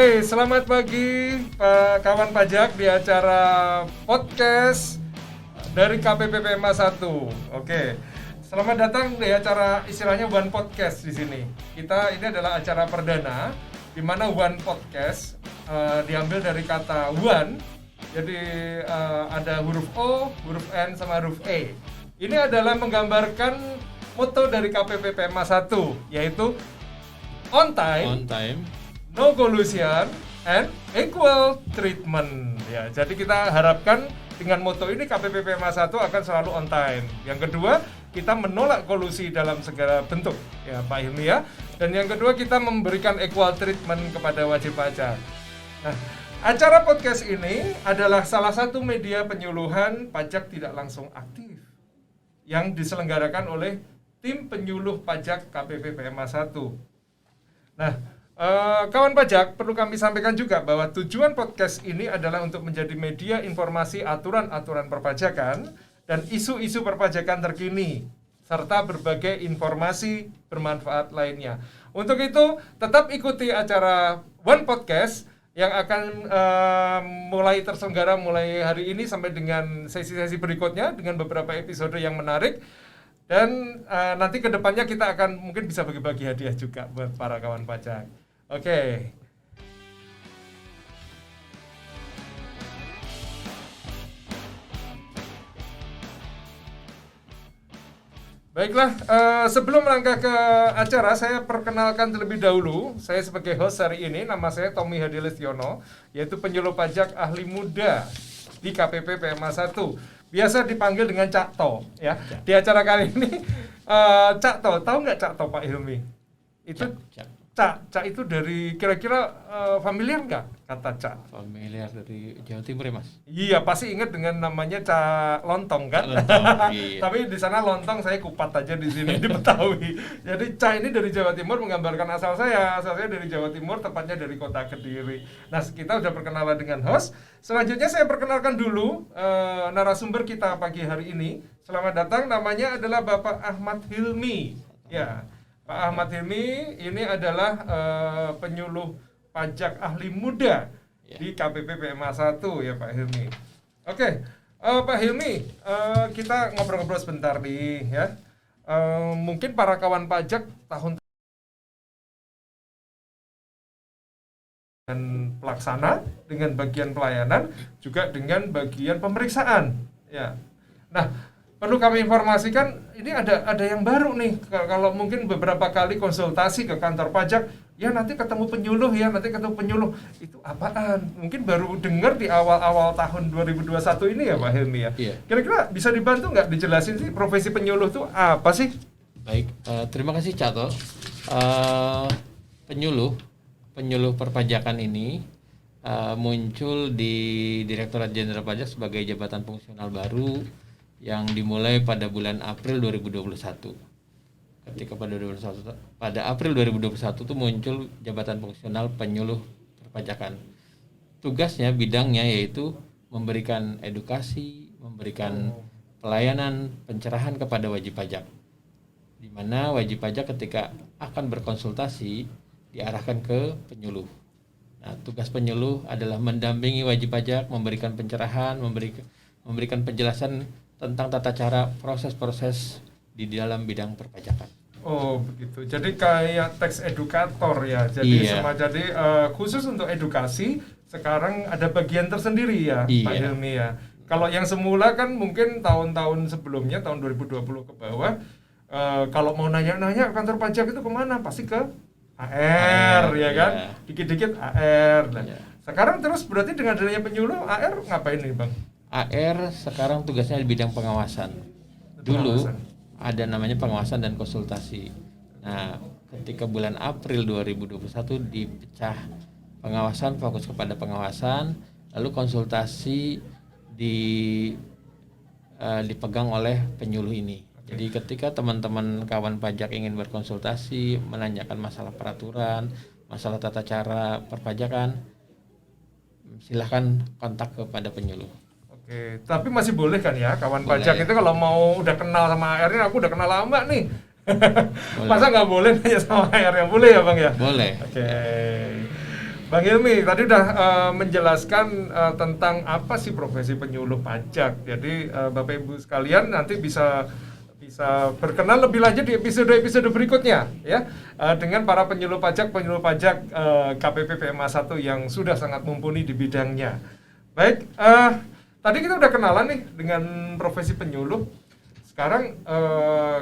Oke, selamat pagi Pak kawan pajak di acara podcast dari KPP PMA 1. Oke. Selamat datang di acara istilahnya One Podcast di sini. Ini adalah acara perdana di mana One Podcast diambil dari kata one. Jadi ada huruf O, huruf N sama huruf E. Ini adalah menggambarkan moto dari KPP PMA 1, yaitu on time, no collusion, and equal treatment. Ya, jadi kita harapkan dengan moto ini KPP PMA 1 akan selalu on time. Yang kedua, kita menolak kolusi dalam segala bentuk, ya Pak Hilmi ya. Dan yang kedua, kita memberikan equal treatment kepada wajib pajak. Nah, acara podcast ini adalah salah satu media penyuluhan pajak tidak langsung aktif yang diselenggarakan oleh tim penyuluh pajak KPP PMA 1. Nah, kawan pajak, perlu kami sampaikan juga bahwa tujuan podcast ini adalah untuk menjadi media informasi aturan-aturan perpajakan dan isu-isu perpajakan terkini, serta berbagai informasi bermanfaat lainnya. Untuk itu, tetap ikuti acara One Podcast yang akan mulai terselenggara mulai hari ini sampai dengan sesi-sesi berikutnya dengan beberapa episode yang menarik. Dan nanti ke depannya kita akan mungkin bisa bagi-bagi hadiah juga buat para kawan pajak. Oke. Baiklah, sebelum melangkah ke acara, saya perkenalkan terlebih dahulu. Saya sebagai host hari ini, nama saya Tommy Hadilestiono, yaitu penyuluh pajak ahli muda di KPP PMA 1. Biasa dipanggil dengan Cak To, ya. Di acara kali ini, Cak To, tahu nggak Cak To Pak Hilmi? Itu Cak itu dari kira-kira familiar nggak kata Cak? Familiar dari Jawa Timur ya Mas? Iya, pasti ingat dengan namanya Cak Lontong kan? Lontong, iya. Tapi di sana lontong saya kupat aja di sini di Betawi. Jadi Cak ini dari Jawa Timur menggambarkan asal saya dari Jawa Timur, tepatnya dari kota Kediri. Nah, kita udah perkenalan dengan host. Selanjutnya saya perkenalkan dulu narasumber kita pagi hari ini. Selamat datang, namanya adalah Bapak Ahmad Hilmi. Ya. Pak Ahmad Hilmi ini adalah penyuluh pajak ahli muda di KPP PMA 1 ya Pak Hilmi. Oke, Pak Hilmi, kita ngobrol-ngobrol sebentar nih ya. Mungkin para kawan pajak tahun dan pelaksana dengan bagian pelayanan juga dengan bagian pemeriksaan ya. Nah, perlu kami informasikan ini ada yang baru nih. Kalau mungkin beberapa kali konsultasi ke kantor pajak, ya nanti ketemu penyuluh itu apaan? Mungkin baru dengar di awal-awal tahun 2021 ini ya Pak Hilmi ya. Iya. Kira-kira bisa dibantu nggak dijelasin sih profesi penyuluh itu apa sih? Baik, terima kasih Cato. Penyuluh perpajakan ini muncul di Direktorat Jenderal Pajak sebagai jabatan fungsional baru yang dimulai pada bulan April 2021. Ketika pada April 2021 itu muncul jabatan fungsional penyuluh perpajakan. Tugasnya, bidangnya yaitu memberikan edukasi, memberikan pelayanan, pencerahan kepada wajib pajak. Di mana wajib pajak ketika akan berkonsultasi diarahkan ke penyuluh. Nah, tugas penyuluh adalah mendampingi wajib pajak, memberikan pencerahan, memberikan penjelasan tentang tata cara proses-proses di dalam bidang perpajakan. Oh begitu. Jadi kayak tax edukator ya. Jadi iya. Jadi khusus untuk edukasi sekarang ada bagian tersendiri ya, iya. Pak Hilmi ya. Kalau yang semula kan mungkin tahun-tahun sebelumnya, tahun 2020 ke bawah, kalau mau nanya-nanya kantor pajak itu kemana? Pasti ke AR ya kan? Iya. Dikit-dikit AR. Nah, Iya. sekarang terus berarti dengan adanya penyuluh AR ngapain nih Bang? AR sekarang tugasnya di bidang pengawasan. Dulu ada namanya pengawasan dan konsultasi. Nah, ketika bulan April 2021 dipecah pengawasan, fokus kepada pengawasan, lalu konsultasi dipegang oleh penyuluh ini. Jadi ketika teman-teman kawan pajak ingin berkonsultasi, menanyakan masalah peraturan, masalah tata cara perpajakan, silahkan kontak kepada penyuluh. Oke, tapi masih boleh kan ya kawan boleh. pajak itu kalau mau udah kenal sama AR ini, aku udah kenal lama nih. Masa nggak boleh nanya sama AR yang boleh ya Bang ya? Boleh. Oke. Bang Hilmi tadi udah menjelaskan tentang apa sih profesi penyuluh pajak. Jadi Bapak Ibu sekalian nanti bisa berkenan lebih lanjut di episode berikutnya ya dengan para penyuluh pajak KPP PMA 1 yang sudah sangat mumpuni di bidangnya. Baik, tadi kita udah kenalan nih dengan profesi penyuluh. Sekarang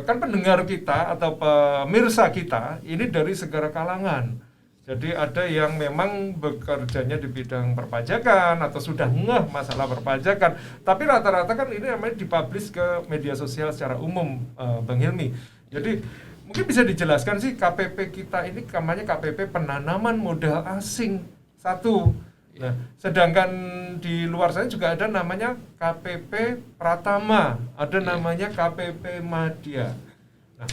kan pendengar kita atau pemirsa kita ini dari segala kalangan. Jadi ada yang memang bekerjanya di bidang perpajakan atau sudah ngeh masalah perpajakan. Tapi rata-rata kan ini namanya dipublish ke media sosial secara umum, Bang Hilmi. Jadi mungkin bisa dijelaskan sih KPP kita ini namanya KPP penanaman modal asing 1. Nah, sedangkan di luar sana juga ada namanya KPP Pratama, ada namanya KPP Madya. Nah,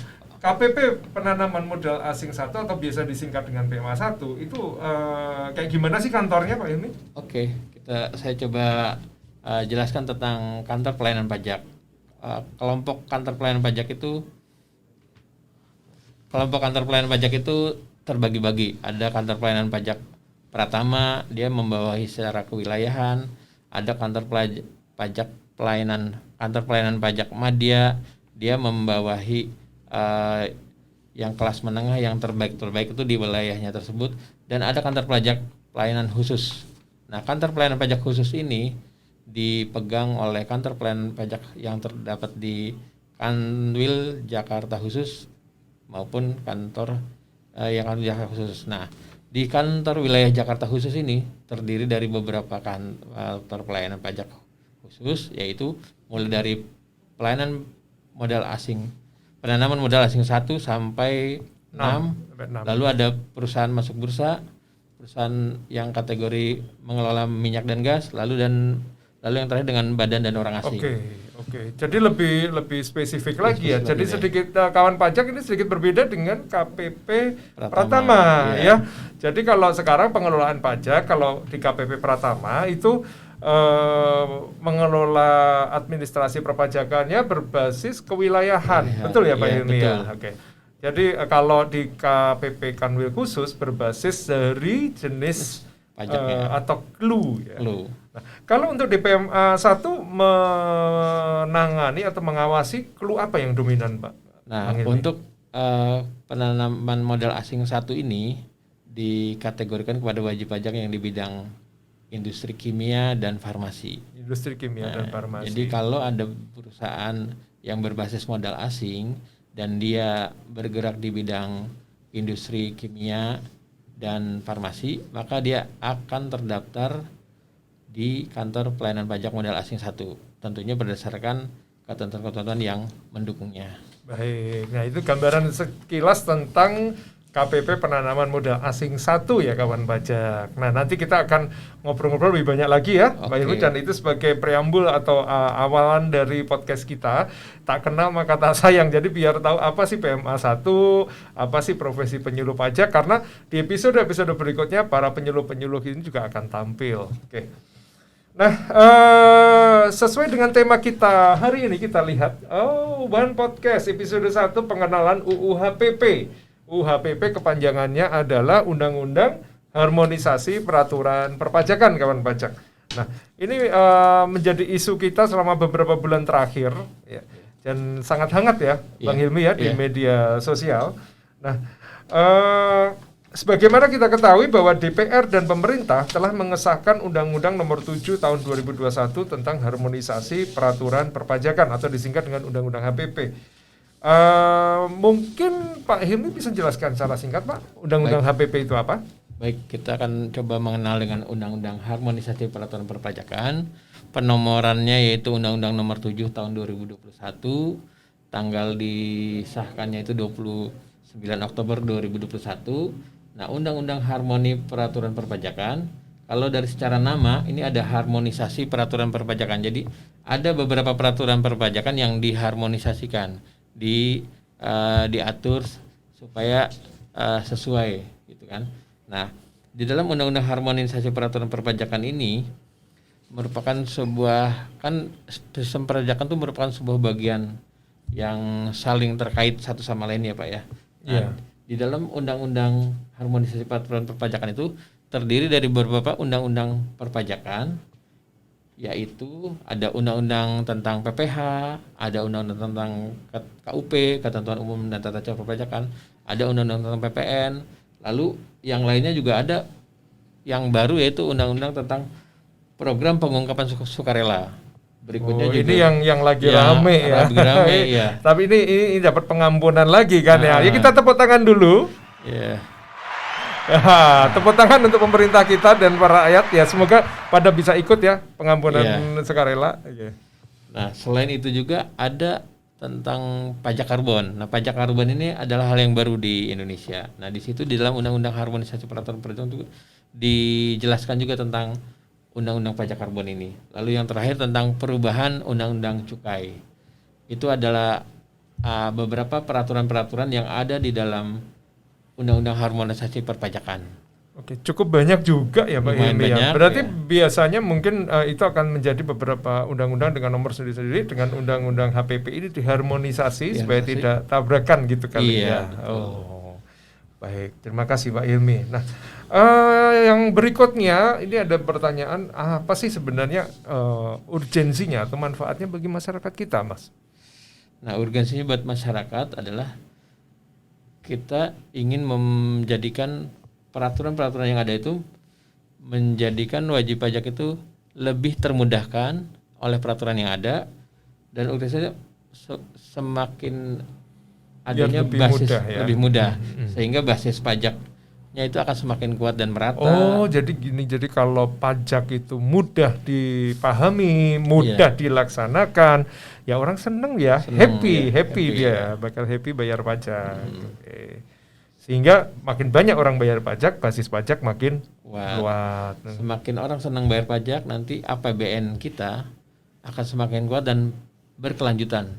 KPP penanaman modal asing 1 atau biasa disingkat dengan PMA 1 itu kayak gimana sih kantornya Pak Hilmi? Oke, saya coba jelaskan tentang kantor pelayanan pajak. Kelompok kantor pelayanan pajak itu terbagi-bagi. Ada kantor pelayanan pajak Pratama, dia membawahi secara kewilayahan. Ada kantor pelayanan pajak Madya, dia membawahi yang kelas menengah yang terbaik itu di wilayahnya tersebut. Dan ada kantor pajak pelayanan khusus. Nah, kantor pelayanan pajak khusus ini dipegang oleh kantor pelayanan pajak yang terdapat di Kanwil Jakarta Khusus maupun kantor yang Jakarta Khusus. Nah, di kantor wilayah Jakarta Khusus ini terdiri dari beberapa kantor pelayanan pajak khusus, yaitu mulai dari pelayanan modal asing, penanaman modal asing 1 sampai 6. Lalu ada perusahaan masuk bursa, perusahaan yang kategori mengelola minyak dan gas, lalu yang terakhir dengan badan dan orang asing. Oke. Jadi lebih spesifik lagi ya. Jadi sedikit kawan pajak ini sedikit berbeda dengan KPP Pratama ya. Jadi kalau sekarang pengelolaan pajak kalau di KPP Pratama itu mengelola administrasi perpajakannya berbasis kewilayahan. Betul ya Pak Hilmi ya? Oke. Jadi kalau di KPP Kanwil khusus berbasis dari jenis pajaknya atau clue ya. Nah, kalau untuk DPMA 1 menangani atau mengawasi clue apa yang dominan, Pak? Nah, untuk penanaman modal asing 1 ini dikategorikan kepada wajib pajak yang di bidang industri kimia dan farmasi. Jadi kalau ada perusahaan yang berbasis modal asing dan dia bergerak di bidang industri kimia dan farmasi, maka dia akan terdaftar di kantor pelayanan pajak modal asing 1, tentunya berdasarkan ketentuan-ketentuan yang mendukungnya. Baik, nah itu gambaran sekilas tentang KPP penanaman modal asing 1 ya kawan pajak. Nah nanti kita akan ngobrol-ngobrol lebih banyak lagi ya Pak Hilmi, dan itu sebagai preambul atau awalan dari podcast kita. Tak kenal maka tak sayang, jadi biar tahu apa sih PMA 1, apa sih profesi penyuluh pajak, karena di episode-episode berikutnya para penyuluh-penyuluh ini juga akan tampil. Oke. Nah, sesuai dengan tema kita hari ini, kita lihat One Podcast episode 1 pengenalan UU HPP. UU HPP kepanjangannya adalah Undang-Undang Harmonisasi Peraturan Perpajakan kawan pajak. Nah, ini menjadi isu kita selama beberapa bulan terakhir ya, dan sangat hangat ya Bang Hilmi ya di media sosial. Nah, sebagaimana kita ketahui bahwa DPR dan pemerintah telah mengesahkan Undang-Undang Nomor 7 Tahun 2021 tentang harmonisasi peraturan perpajakan atau disingkat dengan Undang-Undang HPP. Mungkin Pak Hilmi bisa jelaskan secara singkat Pak, Undang-Undang HPP itu apa? Baik, kita akan coba mengenal dengan Undang-Undang Harmonisasi Peraturan Perpajakan. Penomorannya yaitu Undang-Undang Nomor 7 Tahun 2021, tanggal disahkannya itu 29 Oktober 2021. Nah, Undang-Undang Harmoni Peraturan Perpajakan, kalau dari secara nama ini ada harmonisasi peraturan perpajakan. Jadi ada beberapa peraturan perpajakan yang diharmonisasikan, diatur supaya sesuai gitu kan. Nah, di dalam Undang-Undang Harmonisasi Peraturan Perpajakan ini merupakan sebuah, kan sistem perpajakan itu merupakan sebuah bagian yang saling terkait satu sama lain ya Pak ya. Nah, di dalam Undang-Undang Harmonisasi Peraturan Perpajakan itu terdiri dari beberapa undang-undang perpajakan, yaitu ada undang-undang tentang PPH, ada undang-undang tentang KUP, Ketentuan Umum dan Tata Cara Perpajakan, ada undang-undang tentang PPN, lalu yang lainnya juga ada yang baru yaitu undang-undang tentang program pengungkapan sukarela. Berikutnya juga ini yang lagi rame ya. Lagi rame ya. Tapi ini dapat pengampunan lagi kan ya. Ya kita tepuk tangan dulu. Ya. Tepuk tangan untuk pemerintah kita dan para rakyat ya, semoga pada bisa ikut ya pengampunan sukarela. Nah, selain itu juga ada tentang pajak karbon. Nah, pajak karbon ini adalah hal yang baru di Indonesia. Nah, di situ di dalam Undang-Undang Harmonisasi Peraturan Perundangan itu dijelaskan juga tentang Undang-Undang Pajak Karbon ini. Lalu yang terakhir tentang perubahan Undang-Undang Cukai. Itu adalah beberapa peraturan-peraturan yang ada di dalam Undang-Undang Harmonisasi Perpajakan. Oke, cukup banyak juga ya Pak Hilmi ya. Berarti biasanya mungkin itu akan menjadi beberapa undang-undang dengan nomor sendiri-sendiri, dengan Undang-Undang HPP ini diharmonisasi supaya tidak tabrakan gitu kali ya. Betul. Oh, baik, terima kasih Pak Hilmi. Nah, yang berikutnya ini ada pertanyaan, apa sih sebenarnya urgensinya atau manfaatnya bagi masyarakat kita, Mas? Nah, urgensinya buat masyarakat adalah kita ingin menjadikan peraturan-peraturan yang ada itu menjadikan wajib pajak itu lebih termudahkan oleh peraturan yang ada, dan urgensinya semakin adanya basis lebih mudah sehingga basis pajaknya itu akan semakin kuat dan merata. Oh, jadi gini, jadi kalau pajak itu mudah dipahami, mudah dilaksanakan, ya orang seneng ya, happy dia, bakal happy bayar pajak. Sehingga makin banyak orang bayar pajak, basis pajak makin kuat. Semakin orang senang bayar pajak, nanti APBN kita akan semakin kuat dan berkelanjutan.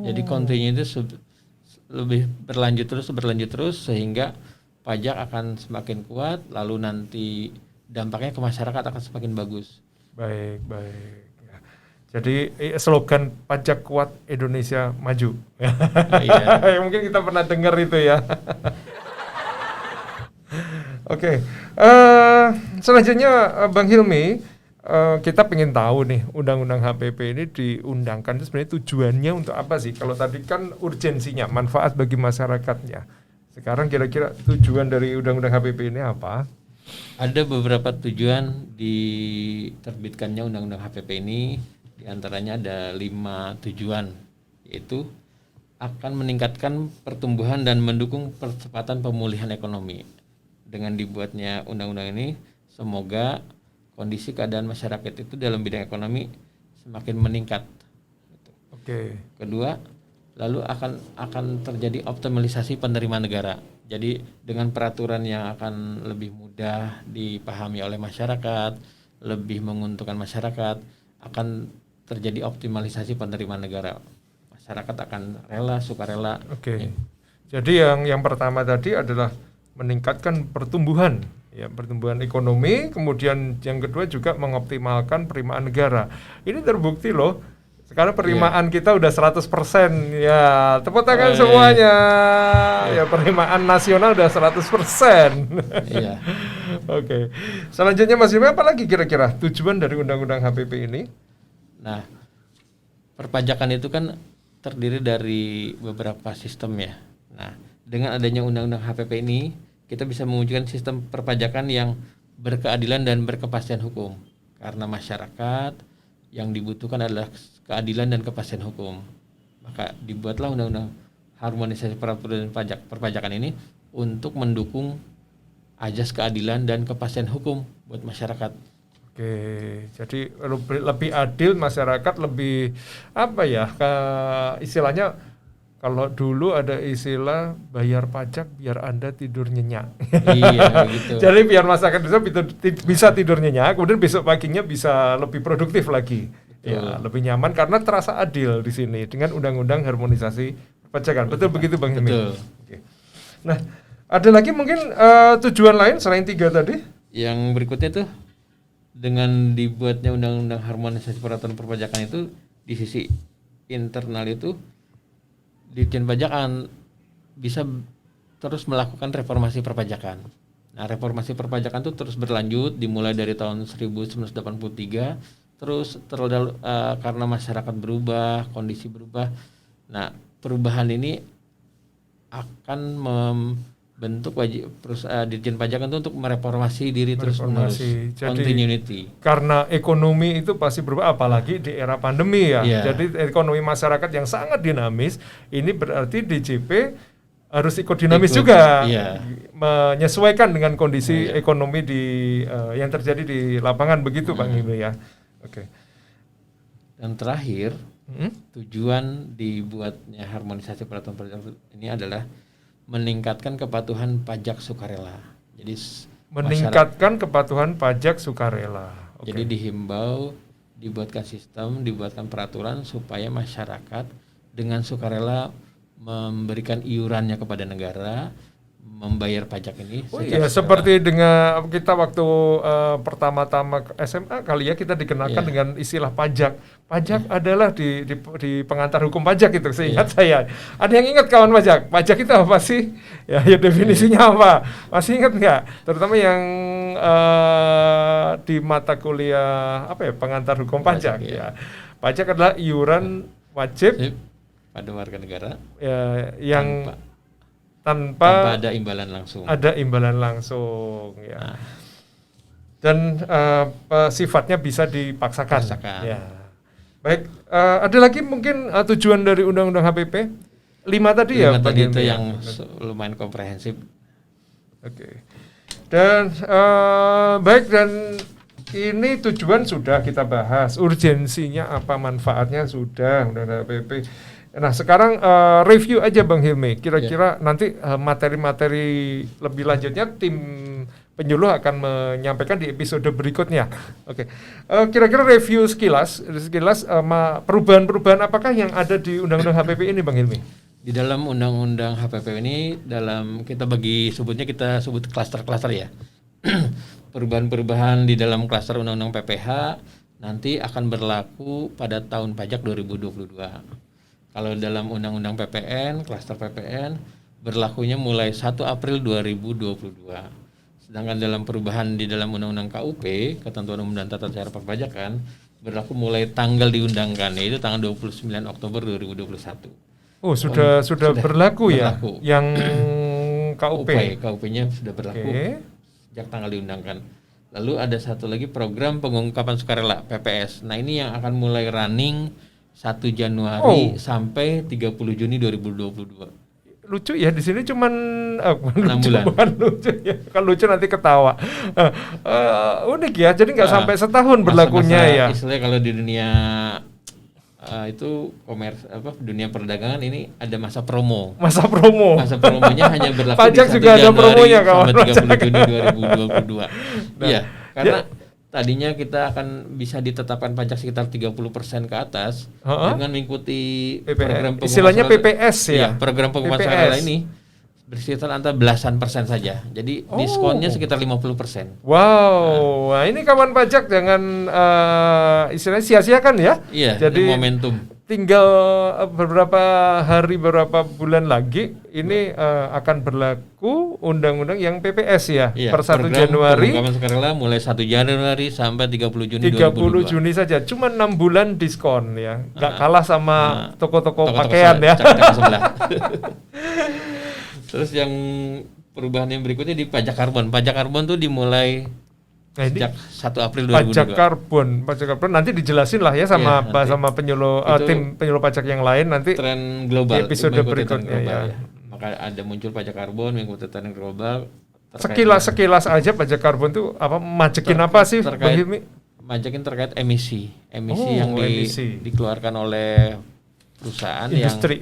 Jadi kontinu itu lebih berlanjut terus sehingga pajak akan semakin kuat, lalu nanti dampaknya ke masyarakat akan semakin bagus. Baik. Jadi slogan pajak kuat Indonesia maju. Iya. Mungkin kita pernah dengar itu ya. Oke. Selanjutnya Bang Hilmi, kita pengen tahu nih Undang-Undang HPP ini diundangkan itu sebenarnya tujuannya untuk apa sih? Kalau tadi kan urgensinya, manfaat bagi masyarakatnya. Sekarang kira-kira tujuan dari Undang-Undang HPP ini apa? Ada beberapa tujuan diterbitkannya Undang-Undang HPP ini. Di antaranya ada 5 tujuan, yaitu akan meningkatkan pertumbuhan dan mendukung percepatan pemulihan ekonomi. Dengan dibuatnya undang-undang ini, semoga kondisi keadaan masyarakat itu dalam bidang ekonomi semakin meningkat. Oke. Kedua, lalu akan terjadi optimalisasi penerimaan negara. Jadi dengan peraturan yang akan lebih mudah dipahami oleh masyarakat, lebih menguntungkan masyarakat, akan terjadi optimalisasi penerimaan negara. Masyarakat akan sukarela. Oke. Jadi yang pertama tadi adalah meningkatkan pertumbuhan ekonomi, kemudian yang kedua juga mengoptimalkan penerimaan negara. Ini terbukti loh. Sekarang penerimaan kita udah 100%. Ya, tepuk tangan semuanya. Ya, penerimaan nasional udah 100%. Iya. Oke. Selanjutnya Mas Hilmi, apa lagi kira-kira tujuan dari Undang-Undang HPP ini? Nah, perpajakan itu kan terdiri dari beberapa sistem ya. Nah, dengan adanya Undang-Undang HPP ini, kita bisa mewujudkan sistem perpajakan yang berkeadilan dan berkepastian hukum. Karena masyarakat yang dibutuhkan adalah keadilan dan kepastian hukum. Maka dibuatlah Undang-Undang Harmonisasi Peraturan Perpajakan ini untuk mendukung ajas keadilan dan kepastian hukum buat masyarakat. Oke, jadi lebih adil, masyarakat lebih istilahnya kalau dulu ada istilah bayar pajak biar Anda tidur nyenyak. Iya, gitu. Jadi biar masyarakat bisa tidur nyenyak, kemudian besok paginya bisa lebih produktif lagi. Ya, lebih nyaman karena terasa adil di sini dengan Undang-Undang Harmonisasi Perpajakan. Betul begitu Bang Hilmi? Betul. Oke. Nah, ada lagi mungkin tujuan lain selain 3 tadi? Yang berikutnya tuh dengan dibuatnya Undang-Undang Harmonisasi Peraturan Perpajakan itu di sisi internal itu Ditjen Pajak bisa terus melakukan reformasi perpajakan. Nah, reformasi perpajakan itu terus berlanjut dimulai dari tahun 1983, terus karena masyarakat berubah, kondisi berubah. Nah, perubahan ini akan membentuk Ditjen Pajak itu untuk mereformasi diri terus menerus. Jadi, continuity. Karena ekonomi itu pasti berubah, apalagi di era pandemi ya. Yeah. Jadi ekonomi masyarakat yang sangat dinamis, ini berarti DJP harus ikut dinamis juga, menyesuaikan dengan kondisi ekonomi yang terjadi di lapangan, begitu Pak Hilmi ya. Oke. Dan terakhir, tujuan dibuatnya harmonisasi peraturan pajak ini adalah meningkatkan kepatuhan pajak sukarela. Jadi meningkatkan kepatuhan pajak sukarela. Okay. Jadi dihimbau dibuatkan peraturan supaya masyarakat dengan sukarela memberikan iurannya kepada negara, membayar pajak ini. Oh iya, seperti dengan kita waktu pertama-tama SMA kali ya, kita dikenakan dengan istilah pajak. Pajak adalah di pengantar hukum pajak itu, seingat saya. Ada yang ingat kawan pajak? Pajak itu apa sih? Ya definisinya apa? Masih ingat nggak? Terutama yang di mata kuliah pengantar hukum pajak ya. Pajak adalah iuran wajib pada warga negara yang tanpa ada imbalan langsung. Ada imbalan langsung ya. Nah. Dan sifatnya bisa dipaksakan. Ya. Baik, ada lagi mungkin tujuan dari Undang-Undang HPP 5 tadi ya. 5 tadi itu yang lumayan komprehensif. Oke. Dan baik, dan ini tujuan sudah kita bahas, urgensinya apa, manfaatnya sudah Undang-Undang HPP. Nah sekarang review aja Bang Hilmi, kira-kira nanti materi-materi lebih lanjutnya tim penyuluh akan menyampaikan di episode berikutnya. Oke. Kira-kira review sekilas perubahan-perubahan apakah yang ada di Undang-Undang HPP ini Bang Hilmi? Di dalam Undang-Undang HPP ini kita sebut klaster-klaster ya. Perubahan-perubahan di dalam klaster Undang-Undang PPH nanti akan berlaku pada tahun pajak 2022. Kalau dalam Undang-Undang PPN, klaster PPN berlakunya mulai 1 April 2022. Sedangkan dalam perubahan di dalam Undang-Undang KUP, Ketentuan Umum dan Tata Cara Perpajakan, berlaku mulai tanggal diundangkan, yaitu tanggal 29 Oktober 2021. Oh, sudah berlaku ya? Yang KUP? KUP-nya sudah berlaku sejak tanggal diundangkan. Lalu ada satu lagi program pengungkapan sukarela, PPS. Nah ini yang akan mulai running 1 Januari sampai 30 Juni 2022. Lucu ya, di sini cuman 6 bulan. Lucu ya. Kalau lucu nanti ketawa. Unik ya, jadi nggak sampai setahun berlakunya ya. Istilahnya kalau di dunia itu dunia perdagangan ini ada masa promo. Masa promonya hanya berlaku pajak di 1 juga ada promonya sampai 30 Juni 2022. Iya, karena tadinya kita akan bisa ditetapkan pajak sekitar 30% ke atas dengan mengikuti program istilahnya PPS ya. Iya, program pengupahan sukarela ini bersekitar antara belasan persen saja. Jadi diskonnya sekitar 50%. Wow, nah ini kawan pajak jangan istilahnya sia-siakan ya. Iya, jadi momentum. Tinggal beberapa bulan lagi ini akan berlaku undang-undang yang PPS ya, per 1 Januari. Pengungkapan sukarela mulai 1 Januari sampai 30 Juni 2022. Juni saja, cuma 6 bulan diskon ya. Nggak kalah sama toko-toko pakaian ya. Terus yang perubahan yang berikutnya di pajak karbon. Pajak karbon tuh dimulai sejak 1 April 2022. Pajak karbon nanti dijelasin lah ya sama penyuluh tim penyuluh pajak yang lain nanti. Tren global. Di episode berikutnya ya. Maka ada muncul pajak karbon mengikuti tren global. Sekilas aja pajak karbon tuh majekin apa sih Bang Hilmi? Majekin terkait emisi yang dikeluarkan oleh perusahaan industri.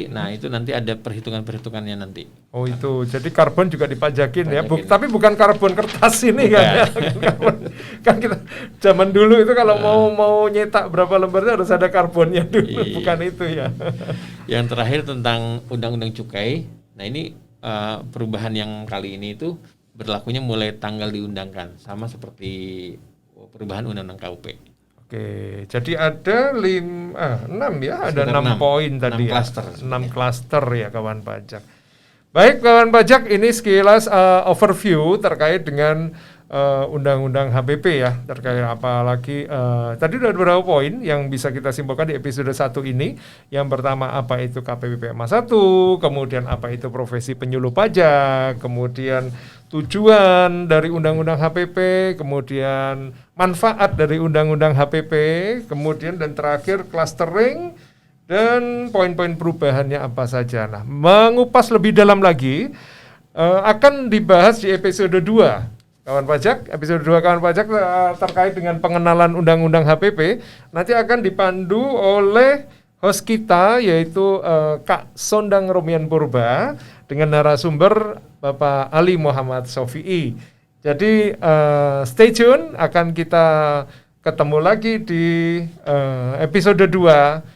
Nah itu nanti ada perhitungannya nanti. Oh itu, jadi karbon juga dipajakin ya, tapi bukan karbon kertas ini kan ya. Kan kita zaman dulu itu kalau mau nyetak berapa lembar itu harus ada karbonnya dulu, bukan itu ya. Yang terakhir tentang Undang-Undang Cukai. Nah ini perubahan yang kali ini itu berlakunya mulai tanggal diundangkan, sama seperti perubahan Undang-Undang KUP. Oke, jadi ada 6 ya, ada 6 poin tadi 6 klaster. 6 klaster ya kawan pajak. Baik kawan pajak, ini sekilas overview terkait dengan undang-undang HPP ya, terkait apalagi tadi ada beberapa poin yang bisa kita simpulkan di episode 1 ini. Yang pertama, apa itu KPPPMA 1, kemudian apa itu profesi penyuluh pajak, kemudian tujuan dari undang-undang HPP, kemudian manfaat dari undang-undang HPP, kemudian dan terakhir clustering dan poin-poin perubahannya apa saja. Nah, mengupas lebih dalam lagi akan dibahas di episode 2 Kawan Pajak, episode 2 Kawan Pajak terkait dengan pengenalan undang-undang HPP nanti akan dipandu oleh host kita yaitu Kak Sondang Romian Purba dengan narasumber Bapak Ali Muhammad Sofi'i. Jadi stay tune, akan kita ketemu lagi di episode 2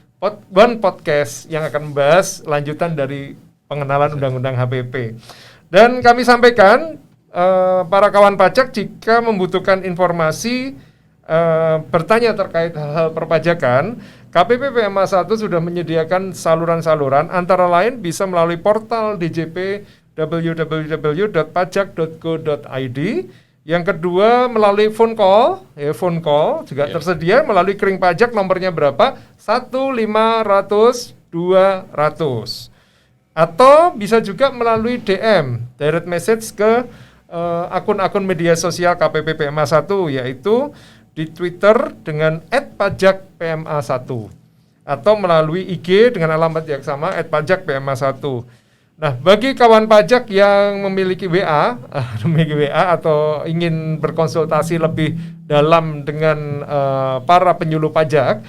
One Podcast yang akan membahas lanjutan dari pengenalan undang-undang HPP. Dan kami sampaikan para kawan pajak jika membutuhkan informasi bertanya terkait hal-hal perpajakan, KPPPMA 1 sudah menyediakan saluran-saluran antara lain bisa melalui portal DJP www.pajak.go.id. Yang kedua melalui phone call juga tersedia melalui kering pajak, nomornya berapa? 1-500-200. Atau bisa juga melalui DM, direct message ke akun-akun media sosial KPPPMA 1, yaitu di Twitter dengan @pajakpma1 atau melalui IG dengan alamat yang sama @pajakpma1. Nah, bagi kawan pajak yang memiliki WA atau ingin berkonsultasi lebih dalam dengan para penyuluh pajak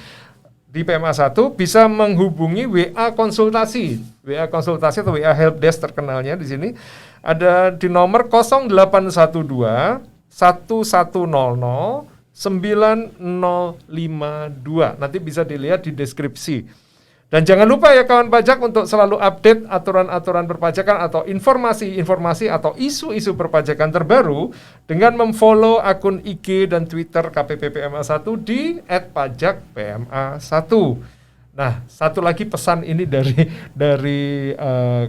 di PMA 1 bisa menghubungi WA konsultasi atau WA helpdesk terkenalnya di sini. Ada di nomor 0812 1100 9052. Nanti bisa dilihat di deskripsi. Dan jangan lupa ya kawan pajak untuk selalu update aturan-aturan perpajakan atau informasi-informasi atau isu-isu perpajakan terbaru dengan memfollow akun IG dan Twitter KPPPMA 1 di @pajakpma1. Nah, satu lagi pesan ini dari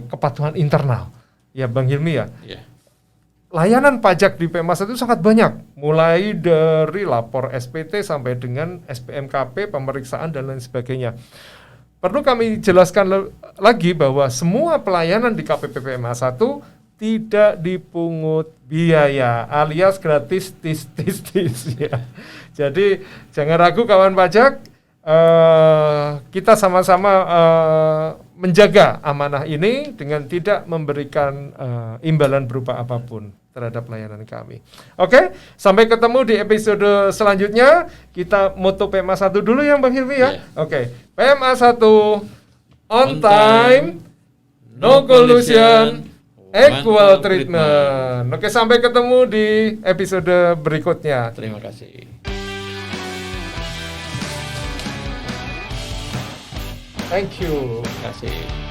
kepatuhan internal. Ya Bang Hilmi ya. Yeah. Layanan pajak di PMA 1 sangat banyak, mulai dari lapor SPT sampai dengan SPMKP, pemeriksaan dan lain sebagainya. Perlu kami jelaskan lagi bahwa semua pelayanan di KPPPMA 1 tidak dipungut biaya alias gratis tis ya. Jadi jangan ragu kawan pajak, kita sama-sama menjaga amanah ini dengan tidak memberikan imbalan berupa apapun terhadap layanan kami. Oke, sampai ketemu di episode selanjutnya. Kita moto PMA 1 dulu ya Bang Hilmi ya. Yeah. Oke, PMA 1 on time, no collusion, equal treatment. Oke, sampai ketemu di episode berikutnya. Terima kasih. Thank you. Terima kasih.